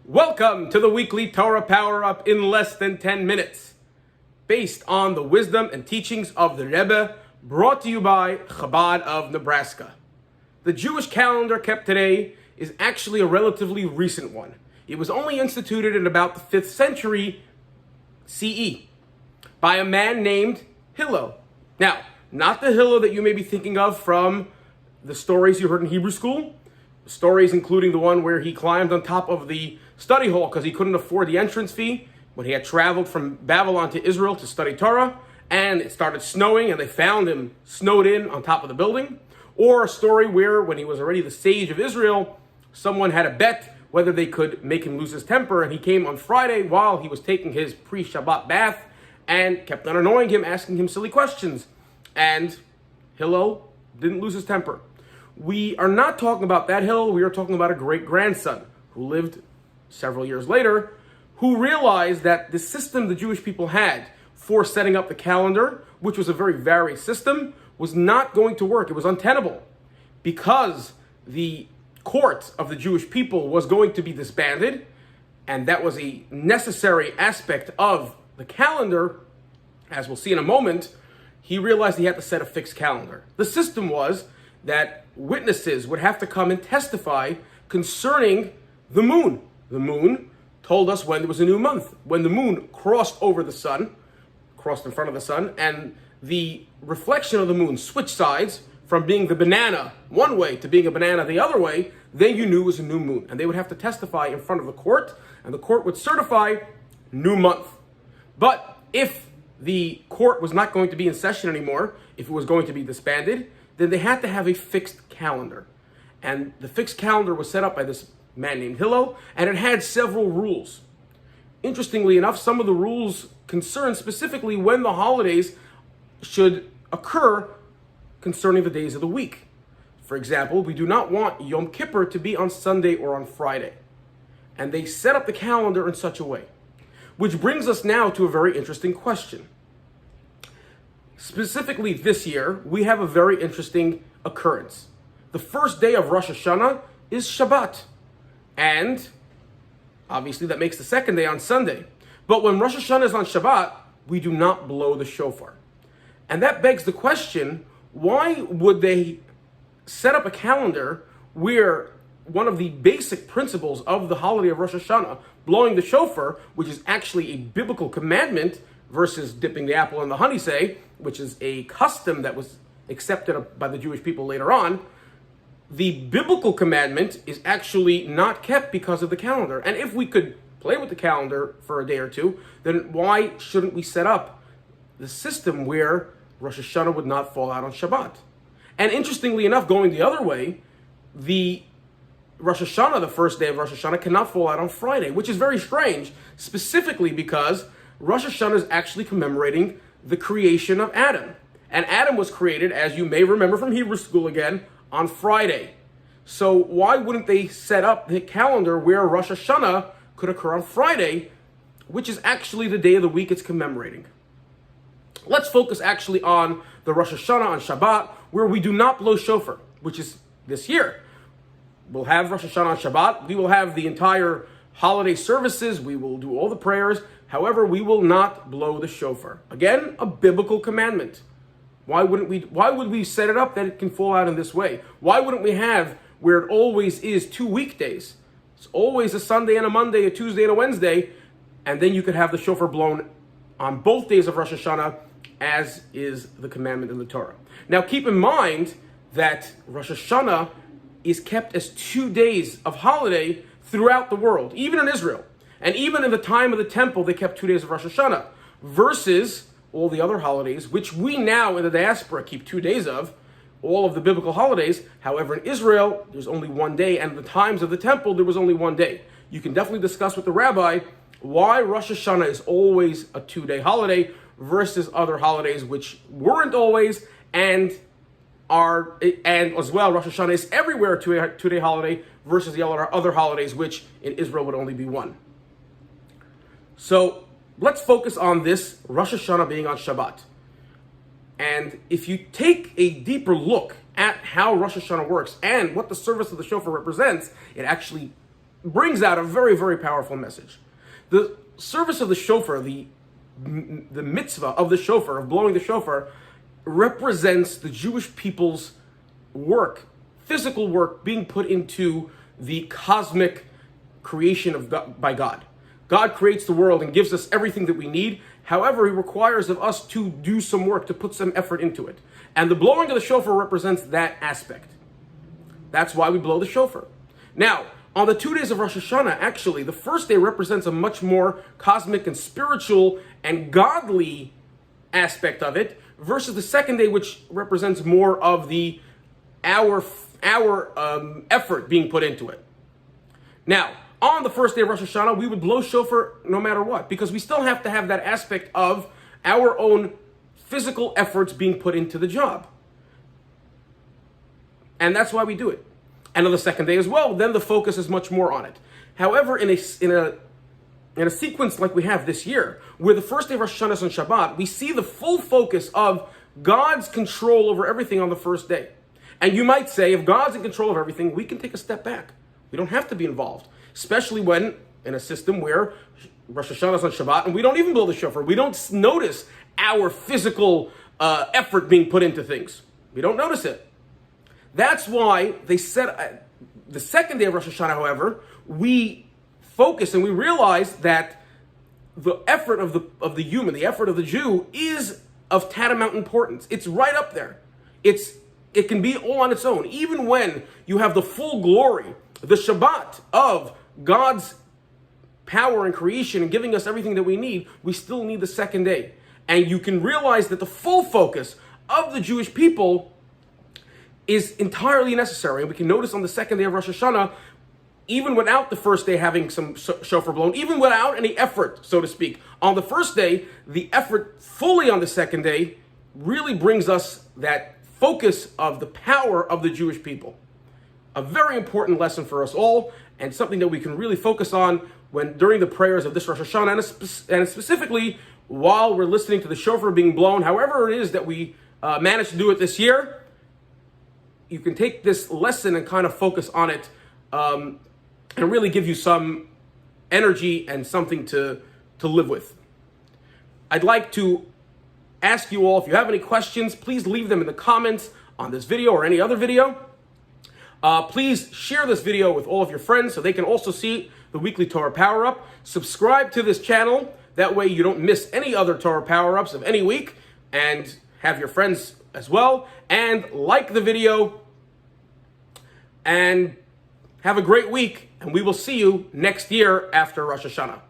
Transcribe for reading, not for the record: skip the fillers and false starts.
Welcome to the weekly Torah Power-up in less than 10 minutes, based on the wisdom and teachings of the Rebbe, brought to you by Chabad of Nebraska. The Jewish calendar kept today is actually a relatively recent one. It was only instituted in about the 5th century CE by a man named Hillel. Now, not the Hillel that you may be thinking of from the stories you heard in Hebrew school, stories including the one where he climbed on top of the study hall because he couldn't afford the entrance fee when he had traveled from Babylon to Israel to study Torah, and it started snowing and they found him snowed in on top of the building. Or a story where when he was already the sage of Israel, someone had a bet whether they could make him lose his temper, and he came on Friday while he was taking his pre-Shabbat bath and kept on annoying him, asking him silly questions. And Hillel didn't lose his temper. We are not talking about that Hillel. We are talking about a great-grandson who lived several years later, who realized that the system the Jewish people had for setting up the calendar, which was a very varied system, was not going to work. It was untenable because the court of the Jewish people was going to be disbanded, and that was a necessary aspect of the calendar. As we'll see in a moment, he realized he had to set a fixed calendar. The system was that witnesses would have to come and testify concerning the moon. The moon told us when there was a new month. When the moon crossed over the sun, crossed in front of the sun, and the reflection of the moon switched sides from being the banana one way to being a banana the other way, then you knew it was a new moon. And they would have to testify in front of the court, and the court would certify new month. But if the court was not going to be in session anymore, if it was going to be disbanded, then they had to have a fixed calendar. And the fixed calendar was set up by this man named Hillel, and it had several rules. Interestingly enough, some of the rules concern specifically when the holidays should occur concerning the days of the week. For example, we do not want Yom Kippur to be on Sunday or on Friday. And they set up the calendar in such a way. Which brings us now to a very interesting question. Specifically this year, we have a very interesting occurrence. The first day of Rosh Hashanah is Shabbat. And obviously that makes the second day on Sunday. But when Rosh Hashanah is on Shabbat, we do not blow the shofar. And that begs the question, why would they set up a calendar where one of the basic principles of the holiday of Rosh Hashanah, blowing the shofar, which is actually a biblical commandment, versus dipping the apple in the honey, say, which is a custom that was accepted by the Jewish people later on, the biblical commandment is actually not kept because of the calendar. And if we could play with the calendar for a day or two, then why shouldn't we set up the system where Rosh Hashanah would not fall out on Shabbat? And interestingly enough, going the other way, the Rosh Hashanah, the first day of Rosh Hashanah, cannot fall out on Friday, which is very strange, specifically because Rosh Hashanah is actually commemorating the creation of Adam. And Adam was created, as you may remember from Hebrew school again, on Friday. So why wouldn't they set up the calendar where Rosh Hashanah could occur on Friday, which is actually the day of the week it's commemorating? Let's focus actually on the Rosh Hashanah on Shabbat, where we do not blow shofar, which is this year. We'll have Rosh Hashanah on Shabbat. We will have the entire holiday services. We will do all the prayers. However, we will not blow the shofar. Again, a biblical commandment. Why would we set it up that it can fall out in this way? Why wouldn't we have where it always is 2 weekdays? It's always a Sunday and a Monday, a Tuesday and a Wednesday, and then you could have the shofar blown on both days of Rosh Hashanah, as is the commandment in the Torah. Now keep in mind that Rosh Hashanah is kept as 2 days of holiday throughout the world, even in Israel. And even in the time of the temple, they kept 2 days of Rosh Hashanah, versus all the other holidays, which we now in the diaspora keep 2 days of, all of the biblical holidays. However, in Israel, there's only 1 day, and in the times of the temple, there was only 1 day. You can definitely discuss with the rabbi why Rosh Hashanah is always a 2-day holiday versus other holidays which weren't always and as well Rosh Hashanah is everywhere a 2-day holiday versus the other holidays which in Israel would only be 1. So let's focus on this Rosh Hashanah being on Shabbat. And if you take a deeper look at how Rosh Hashanah works and what the service of the shofar represents, it actually brings out a very, very powerful message. The service of the shofar, the mitzvah of the shofar, of blowing the shofar, represents the Jewish people's work, physical work being put into the cosmic creation of God, by God. God creates the world and gives us everything that we need. However, he requires of us to do some work, to put some effort into it. And the blowing of the shofar represents that aspect. That's why we blow the shofar. Now, on the 2 days of Rosh Hashanah, actually, the first day represents a much more cosmic and spiritual and godly aspect of it, versus the second day, which represents more of the our effort being put into it. Now, on the first day of Rosh Hashanah, we would blow shofar no matter what, because we still have to have that aspect of our own physical efforts being put into the job. And that's why we do it. And on the second day as well, then the focus is much more on it. However, in a sequence like we have this year, where the first day of Rosh Hashanah is on Shabbat, we see the full focus of God's control over everything on the first day. And you might say, if God's in control of everything, we can take a step back. We don't have to be involved, especially when in a system where Rosh Hashanah is on Shabbat and we don't even blow the shofar. We don't notice our physical effort being put into things. We don't notice it. That's why they said the second day of Rosh Hashanah, however, we focus and we realize that the effort of the human, the effort of the Jew, is of tantamount importance. It's right up there. It can be all on its own. Even when you have the full glory, the Shabbat of God's power and creation and giving us everything that we need, we still need the second day. And you can realize that the full focus of the Jewish people is entirely necessary. And we can notice on the second day of Rosh Hashanah, even without the first day having some shofar blown, even without any effort, so to speak, on the first day, the effort fully on the second day really brings us that focus of the power of the Jewish people. A very important lesson for us all, and something that we can really focus on during the prayers of this Rosh Hashanah, and specifically while we're listening to the shofar being blown, however it is that we managed to do it this year. You can take this lesson and kind of focus on it and really give you some energy and something to live with. I'd like to ask you all, if you have any questions, please leave them in the comments on this video or any other video. Please share this video with all of your friends so they can also see the weekly Torah Power-up. Subscribe to this channel. That way you don't miss any other Torah Power-ups of any week, and have your friends as well. And like the video. And have a great week. And we will see you next year after Rosh Hashanah.